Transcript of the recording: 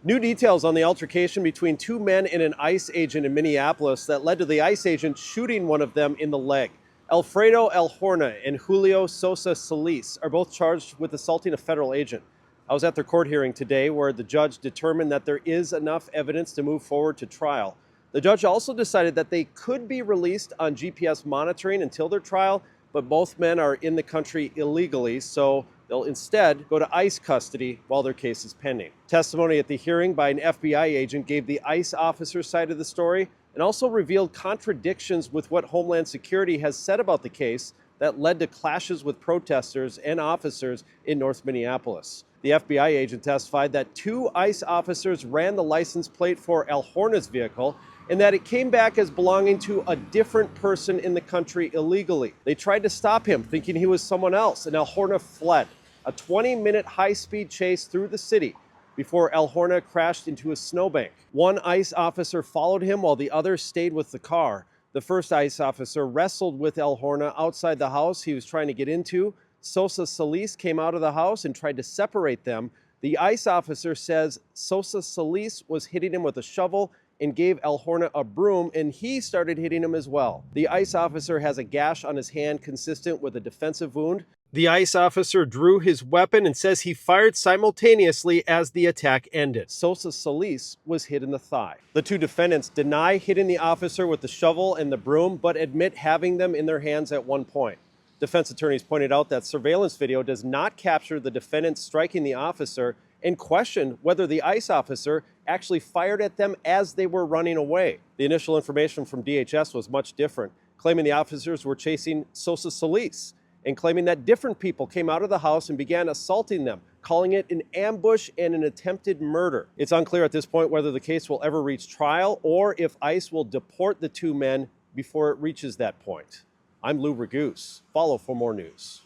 New details on the altercation between two men and an ICE agent in Minneapolis that led to the ICE agent shooting one of them in the leg. Alfredo El Horna and Julio Sosa Solis are both charged with assaulting a federal agent. I was at their court hearing today where the judge determined that there is enough evidence to move forward to trial. The judge also decided that they could be released on GPS monitoring until their trial, but both men are in the country illegally, so they'll instead go to ICE custody while their case is pending. Testimony at the hearing by an FBI agent gave the ICE officer's side of the story and also revealed contradictions with what Homeland Security has said about the case that led to clashes with protesters and officers in North Minneapolis. The FBI agent testified that two ICE officers ran the license plate for El Horna's vehicle and that it came back as belonging to a different person in the country illegally. They tried to stop him, thinking he was someone else, and El Horna fled. A 20-minute high-speed chase through the city before El Horna crashed into a snowbank. One ICE officer followed him while the other stayed with the car. The first ICE officer wrestled with El Horna outside the house he was trying to get into. Sosa Solis came out of the house and tried to separate them. The ICE officer says Sosa Solis was hitting him with a shovel and gave El Horna a broom, and he started hitting him as well. The ICE officer has a gash on his hand consistent with a defensive wound. The ICE officer drew his weapon and says he fired simultaneously as the attack ended. Sosa Solis was hit in the thigh. The two defendants deny hitting the officer with the shovel and the broom, but admit having them in their hands at one point. Defense attorneys pointed out that surveillance video does not capture the defendant striking the officer and questioned whether the ICE officer actually fired at them as they were running away. The initial information from DHS was much different, claiming the officers were chasing Sosa Solis and claiming that different people came out of the house and began assaulting them, calling it an ambush and an attempted murder. It's unclear at this point whether the case will ever reach trial or if ICE will deport the two men before it reaches that point. I'm Lou Raguse. Follow for more news.